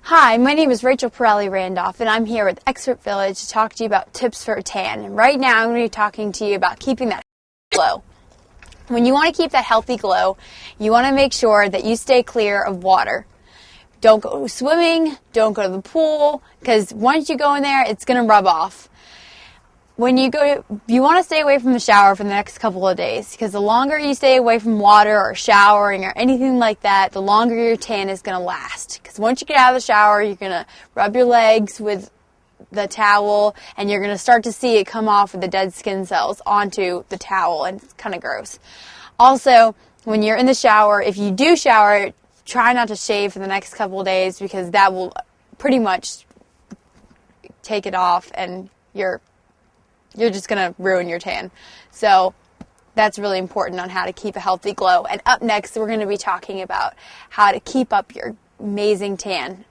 Hi, my name is Rachel Pirelli Randolph, and I'm here with Expert Village to talk to you about tips for a tan. And right now, I'm going to be talking to you about keeping that glow. When you want to keep that healthy glow, you want to make sure that you stay clear of water. Don't go swimming, don't go to the pool, because once you go in there, it's going to rub off. When you want to stay away from the shower for the next couple of days, because the longer you stay away from water or showering or anything like that, the longer your tan is going to last. Because once you get out of the shower, you're going to rub your legs with the towel, and you're going to start to see it come off with the dead skin cells onto the towel, and it's kind of gross. Also, when you're in the shower, if you do shower, try not to shave for the next couple of days, because that will pretty much take it off, and you're just going to ruin your tan. So that's really important on how to keep a healthy glow. And up next, we're going to be talking about how to keep up your amazing tan.